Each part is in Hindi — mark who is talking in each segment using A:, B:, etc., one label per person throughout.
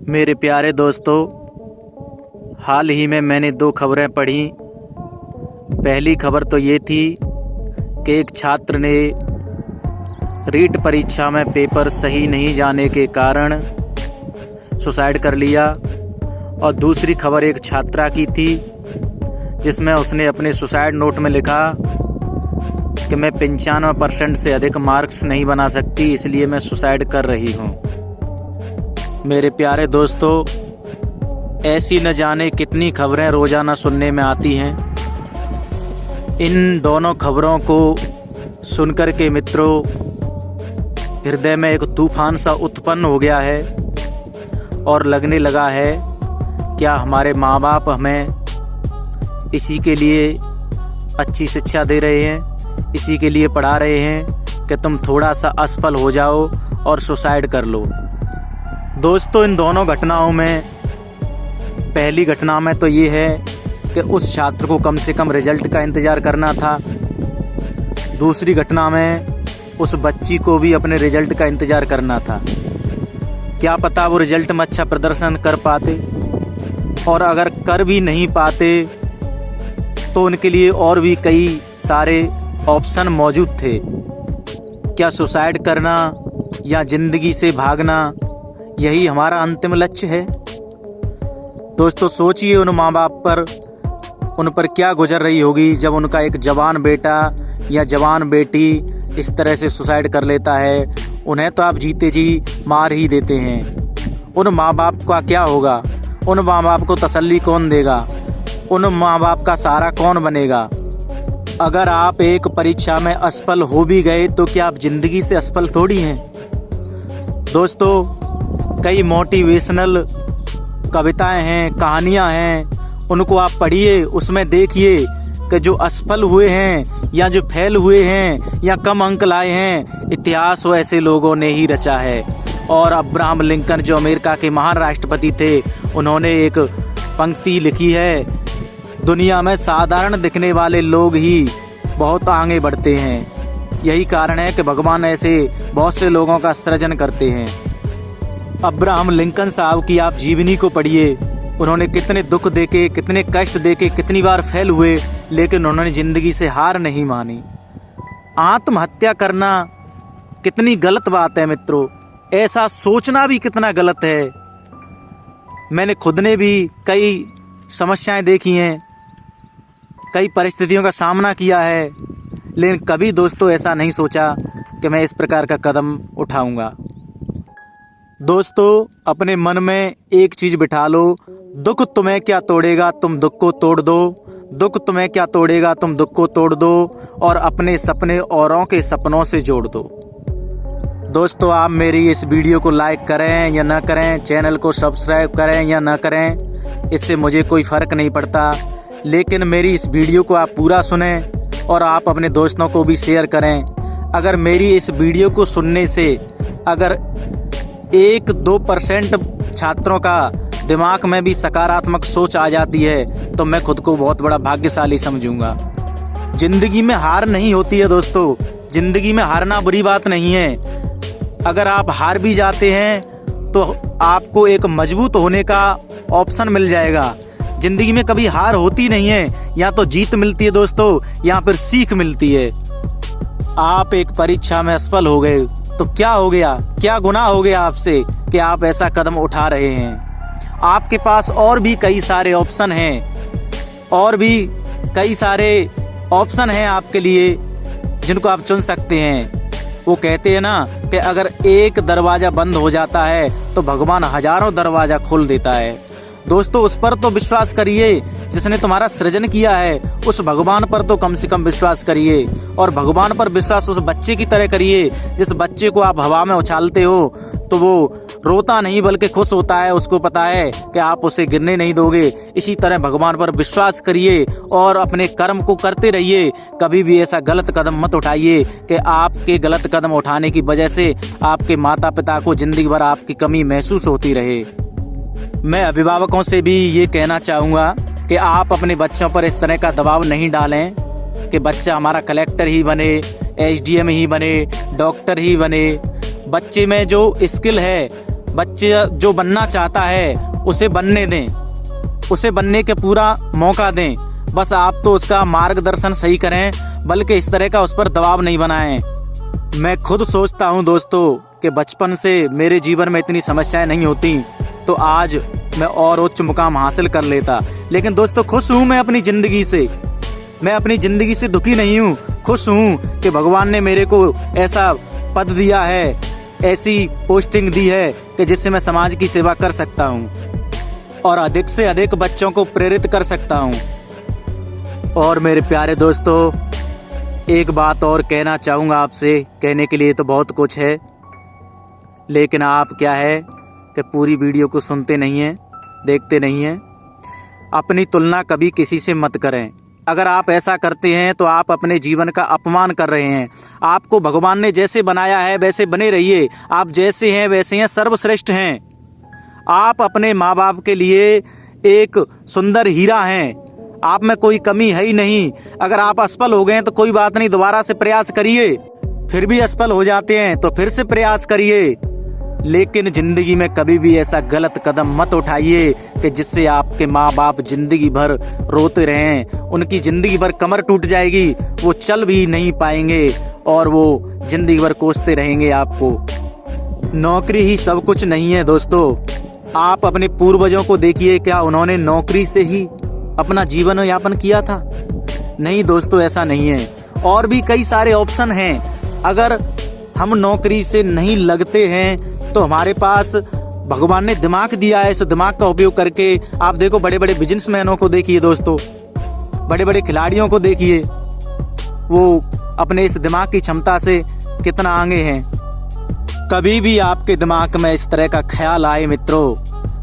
A: मेरे प्यारे दोस्तों, हाल ही में मैंने 2 खबरें पढ़ी। पहली खबर तो ये थी कि एक छात्र ने रीट परीक्षा में पेपर सही नहीं जाने के कारण सुसाइड कर लिया, और दूसरी खबर एक छात्रा की थी जिसमें उसने अपने सुसाइड नोट में लिखा कि मैं 95% से अधिक मार्क्स नहीं बना सकती, इसलिए मैं सुसाइड कर रही हूँ। मेरे प्यारे दोस्तों, ऐसी न जाने कितनी खबरें रोज़ाना सुनने में आती हैं। इन दोनों खबरों को सुनकर के मित्रों, हृदय में एक तूफान सा उत्पन्न हो गया है और लगने लगा है क्या हमारे माँ बाप हमें इसी के लिए अच्छी शिक्षा दे रहे हैं, इसी के लिए पढ़ा रहे हैं कि तुम थोड़ा सा असफल हो जाओ और सुसाइड कर लो। दोस्तों, इन दोनों घटनाओं में पहली घटना में तो ये है कि उस छात्र को कम से कम रिजल्ट का इंतज़ार करना था। दूसरी घटना में उस बच्ची को भी अपने रिजल्ट का इंतज़ार करना था। क्या पता वो रिजल्ट में अच्छा प्रदर्शन कर पाते, और अगर कर भी नहीं पाते तो उनके लिए और भी कई सारे ऑप्शन मौजूद थे। क्या सुसाइड करना या ज़िंदगी से भागना, यही हमारा अंतिम लक्ष्य है? दोस्तों, सोचिए उन माँ बाप पर, उन पर क्या गुजर रही होगी जब उनका एक जवान बेटा या जवान बेटी इस तरह से सुसाइड कर लेता है। उन्हें तो आप जीते जी मार ही देते हैं। उन माँ बाप का क्या होगा? उन माँ बाप को तसल्ली कौन देगा? उन माँ बाप का सहारा कौन बनेगा? अगर आप एक परीक्षा में असफल हो भी गए तो क्या आप ज़िंदगी से असफल थोड़ी हैं? दोस्तों, कई मोटिवेशनल कविताएं हैं, कहानियां हैं, उनको आप पढ़िए। उसमें देखिए कि जो असफल हुए हैं या जो फेल हुए हैं या कम अंक लाए हैं, इतिहास वो ऐसे लोगों ने ही रचा है। और अब्राहम लिंकन जो अमेरिका के महान राष्ट्रपति थे, उन्होंने एक पंक्ति लिखी है, दुनिया में साधारण दिखने वाले लोग ही बहुत आगे बढ़ते हैं। यही कारण है कि भगवान ऐसे बहुत से लोगों का सृजन करते हैं। अब्राहम लिंकन साहब की आप जीवनी को पढ़िए। उन्होंने कितने दुख देके, कितने कष्ट देके, कितनी बार फेल हुए, लेकिन उन्होंने ज़िंदगी से हार नहीं मानी। आत्महत्या करना कितनी गलत बात है मित्रों, ऐसा सोचना भी कितना गलत है। मैंने खुद ने भी कई समस्याएं देखी हैं, कई परिस्थितियों का सामना किया है, लेकिन कभी दोस्तों ऐसा नहीं सोचा कि मैं इस प्रकार का कदम उठाऊंगा। दोस्तों, अपने मन में एक चीज़ बिठा लो, दुख तुम्हें क्या तोड़ेगा, तुम दुख को तोड़ दो। दुख तुम्हें क्या तोड़ेगा, तुम दुख को तोड़ दो, और अपने सपने औरों के सपनों से जोड़ दो। दोस्तों, आप मेरी इस वीडियो को लाइक करें या ना करें, चैनल को सब्सक्राइब करें या ना करें, इससे मुझे कोई फ़र्क नहीं पड़ता, लेकिन मेरी इस वीडियो को आप पूरा सुनें और आप अपने दोस्तों को भी शेयर करें। अगर मेरी इस वीडियो को सुनने से अगर 1-2% छात्रों का दिमाग में भी सकारात्मक सोच आ जाती है तो मैं खुद को बहुत बड़ा भाग्यशाली समझूंगा। ज़िंदगी में हार नहीं होती है दोस्तों, ज़िंदगी में हारना बुरी बात नहीं है। अगर आप हार भी जाते हैं तो आपको एक मजबूत होने का ऑप्शन मिल जाएगा। ज़िंदगी में कभी हार होती नहीं है, या तो जीत मिलती है दोस्तों, या फिर सीख मिलती है। आप एक परीक्षा में असफल हो गए तो क्या हो गया, क्या गुनाह हो गया आपसे कि आप ऐसा कदम उठा रहे हैं? आपके पास और भी कई सारे ऑप्शन हैं, और भी कई सारे ऑप्शन हैं आपके लिए जिनको आप चुन सकते हैं। वो कहते हैं ना कि अगर एक दरवाज़ा बंद हो जाता है तो भगवान हजारों दरवाज़ा खोल देता है। दोस्तों, उस पर तो विश्वास करिए जिसने तुम्हारा सृजन किया है, उस भगवान पर तो कम से कम विश्वास करिए। और भगवान पर विश्वास उस बच्चे की तरह करिए जिस बच्चे को आप हवा में उछालते हो तो वो रोता नहीं बल्कि खुश होता है, उसको पता है कि आप उसे गिरने नहीं दोगे। इसी तरह भगवान पर विश्वास करिए और अपने कर्म को करते रहिए। कभी भी ऐसा गलत कदम मत उठाइए कि आपके गलत कदम उठाने की वजह से आपके माता पिता को ज़िंदगी भर आपकी कमी महसूस होती रहे। मैं अभिभावकों से भी ये कहना चाहूँगा कि आप अपने बच्चों पर इस तरह का दबाव नहीं डालें कि बच्चा हमारा कलेक्टर ही बने, एसडीएम ही बने, डॉक्टर ही बने। बच्चे में जो स्किल है बच्चे जो बनना चाहता है उसे बनने दें, उसे बनने के पूरा मौका दें। बस आप तो उसका मार्गदर्शन सही करें, बल्कि इस तरह का उस पर दबाव नहीं बनाएं। मैं खुद सोचता हूं दोस्तों कि बचपन से मेरे जीवन में इतनी समस्याएं नहीं होती तो आज मैं और उच्च मुकाम हासिल कर लेता। लेकिन दोस्तों खुश हूं मैं अपनी ज़िंदगी से, मैं अपनी ज़िंदगी से दुखी नहीं हूं। खुश हूं कि भगवान ने मेरे को ऐसा पद दिया है, ऐसी पोस्टिंग दी है कि जिससे मैं समाज की सेवा कर सकता हूं और अधिक से अधिक बच्चों को प्रेरित कर सकता हूं। और मेरे प्यारे दोस्तों, एक बात और कहना चाहूँगा आपसे। कहने के लिए तो बहुत कुछ है, लेकिन आप क्या है कि पूरी वीडियो को सुनते नहीं हैं, देखते नहीं हैं। अपनी तुलना कभी किसी से मत करें। अगर आप ऐसा करते हैं तो आप अपने जीवन का अपमान कर रहे हैं। आपको भगवान ने जैसे बनाया है वैसे बने रहिए। आप जैसे हैं वैसे हैं, सर्वश्रेष्ठ हैं। आप अपने माँ बाप के लिए एक सुंदर हीरा हैं। आप में कोई कमी है ही नहीं। अगर आप असफल हो गए हैं तो कोई बात नहीं, दोबारा से प्रयास करिए। फिर भी असफल हो जाते हैं तो फिर से प्रयास करिए। लेकिन ज़िंदगी में कभी भी ऐसा गलत कदम मत उठाइए कि जिससे आपके माँ बाप ज़िंदगी भर रोते रहें। उनकी ज़िंदगी भर कमर टूट जाएगी, वो चल भी नहीं पाएंगे और वो ज़िंदगी भर कोसते रहेंगे आपको। नौकरी ही सब कुछ नहीं है दोस्तों। आप अपने पूर्वजों को देखिए, क्या उन्होंने नौकरी से ही अपना जीवन यापन किया था? नहीं दोस्तों, ऐसा नहीं है। और भी कई सारे ऑप्शन हैं। अगर हम नौकरी से नहीं लगते हैं तो हमारे पास भगवान ने दिमाग दिया है। इस दिमाग का उपयोग करके आप देखो, बड़े बड़े बिजनेसमैनों को देखिए दोस्तों, बड़े बड़े खिलाड़ियों को देखिए, वो अपने इस दिमाग की क्षमता से कितना आगे हैं। कभी भी आपके दिमाग में इस तरह का ख्याल आए मित्रों,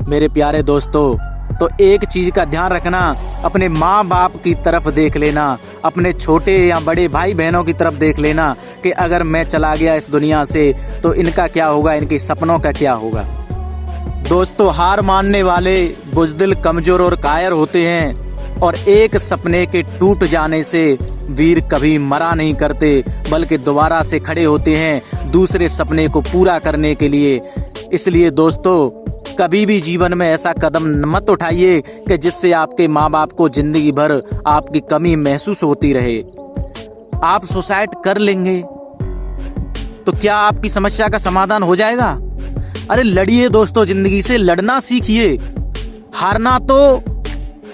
A: मेरे प्यारे दोस्तों, तो एक चीज़ का ध्यान रखना, अपने माँ बाप की तरफ देख लेना, अपने छोटे या बड़े भाई बहनों की तरफ देख लेना कि अगर मैं चला गया इस दुनिया से तो इनका क्या होगा, इनके सपनों का क्या होगा। दोस्तों, हार मानने वाले बुज़दिल, कमज़ोर और कायर होते हैं और एक सपने के टूट जाने से वीर कभी मरा नहीं करते, बल्कि दोबारा से खड़े होते हैं दूसरे सपने को पूरा करने के लिए। इसलिए दोस्तों, कभी भी जीवन में ऐसा कदम मत उठाइए कि जिससे आपके माँ बाप को जिंदगी भर आपकी कमी महसूस होती रहे। आप सुसाइड कर लेंगे तो क्या आपकी समस्या का समाधान हो जाएगा? अरे लड़िए दोस्तों, जिंदगी से लड़ना सीखिए। हारना तो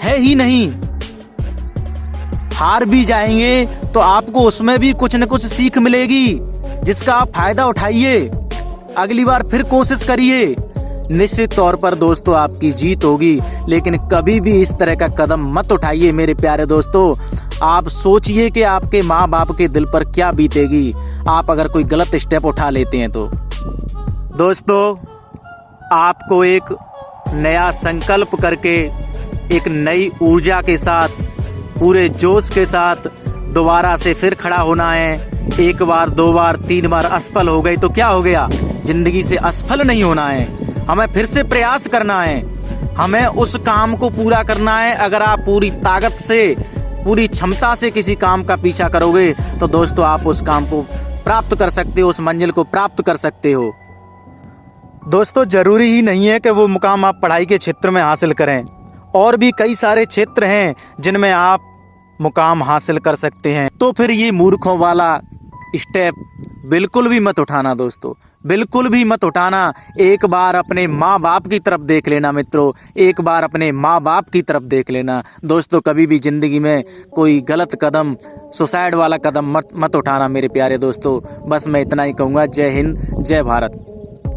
A: है ही नहीं। हार भी जाएंगे तो आपको उसमें भी कुछ न कुछ सीख मिलेगी, जिसका आप फायदा उठाइए। अगली बार फिर कोशिश करिए। निश्चित तौर पर दोस्तों आपकी जीत होगी। लेकिन कभी भी इस तरह का कदम मत उठाइए मेरे प्यारे दोस्तों। आप सोचिए कि आपके माँ बाप के दिल पर क्या बीतेगी आप अगर कोई गलत स्टेप उठा लेते हैं तो। दोस्तों, आपको एक नया संकल्प करके, एक नई ऊर्जा के साथ, पूरे जोश के साथ दोबारा से फिर खड़ा होना है। एक बार, दो बार, तीन बार असफल हो गए तो क्या हो गया? जिंदगी से असफल नहीं होना है, हमें फिर से प्रयास करना है, हमें उस काम को पूरा करना है। अगर आप पूरी ताकत से, पूरी क्षमता से किसी काम का पीछा करोगे तो दोस्तों आप उस काम को प्राप्त कर सकते हो, उस मंजिल को प्राप्त कर सकते हो। दोस्तों, जरूरी ही नहीं है कि वो मुकाम आप पढ़ाई के क्षेत्र में हासिल करें, और भी कई सारे क्षेत्र हैं जिनमें आप मुकाम हासिल कर सकते हैं। तो फिर ये मूर्खों वाला स्टेप बिल्कुल भी मत उठाना दोस्तों, बिल्कुल भी मत उठाना। एक बार अपने माँ बाप की तरफ देख लेना मित्रों, एक बार अपने माँ बाप की तरफ देख लेना। दोस्तों, कभी भी ज़िंदगी में कोई गलत कदम, सुसाइड वाला कदम मत उठाना मेरे प्यारे दोस्तों। बस मैं इतना ही कहूँगा। जय हिंद, जय भारत।